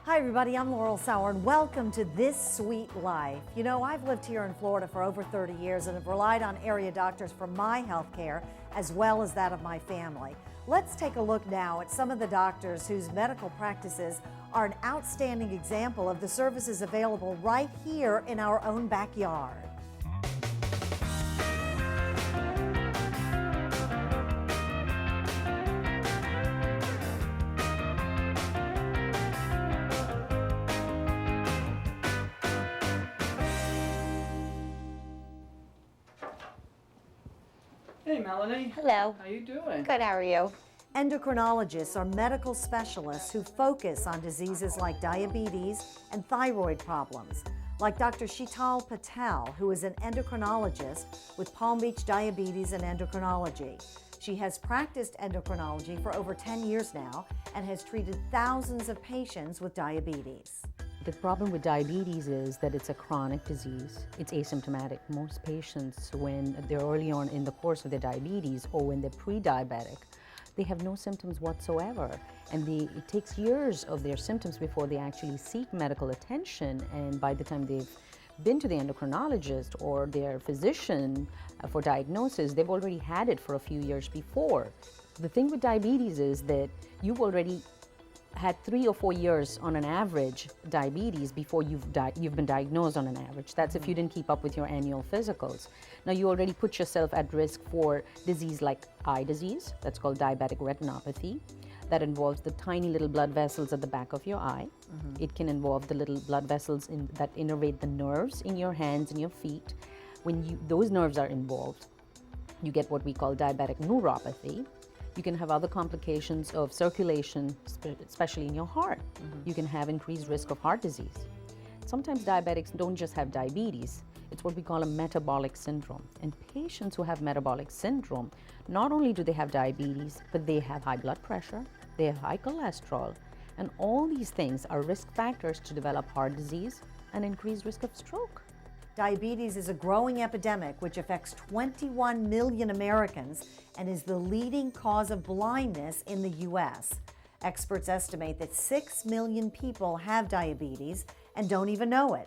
Hi everybody, I'm Laurel Sauer and welcome to This Sweet Life. You know, I've lived here in Florida for over 30 years and have relied on area doctors for my health care as well as that of my family. Let's take a look now at some of the doctors whose medical practices are an outstanding example of the services available right here in our own backyard. Hey Melanie. Hello. How you doing? Good, how are you? Endocrinologists are medical specialists who focus on diseases like diabetes and thyroid problems. Like Dr. Shital Patel, who is an endocrinologist with Palm Beach Diabetes and Endocrinology. She has practiced endocrinology for over 10 years now and has treated thousands of patients with diabetes. The problem with diabetes is that it's a chronic disease. It's asymptomatic. Most patients, when they're early on in the course of their diabetes or when they're pre-diabetic, they have no symptoms whatsoever. And it takes years of their symptoms before they actually seek medical attention. And by the time they've been to the endocrinologist or their physician for diagnosis, they've already had it for a few years before. The thing with diabetes is that you've already had 3 or 4 years on an average diabetes before you've been diagnosed on an average. That's if you didn't keep up with your annual physicals. Now you already put yourself at risk for disease like eye disease, that's called diabetic retinopathy. That involves the tiny little blood vessels at the back of your eye. It can involve the little blood vessels that innervate the nerves in your hands and your feet. When those nerves are involved, you get what we call diabetic neuropathy. You can have other complications of circulation, especially in your heart. You can have increased risk of heart disease. Sometimes diabetics don't just have diabetes, it's what we call a metabolic syndrome. And patients who have metabolic syndrome, not only do they have diabetes, but they have high blood pressure, they have high cholesterol, and all these things are risk factors to develop heart disease and increased risk of stroke. Diabetes is a growing epidemic which affects 21 million Americans and is the leading cause of blindness in the U.S. Experts estimate that 6 million people have diabetes and don't even know it.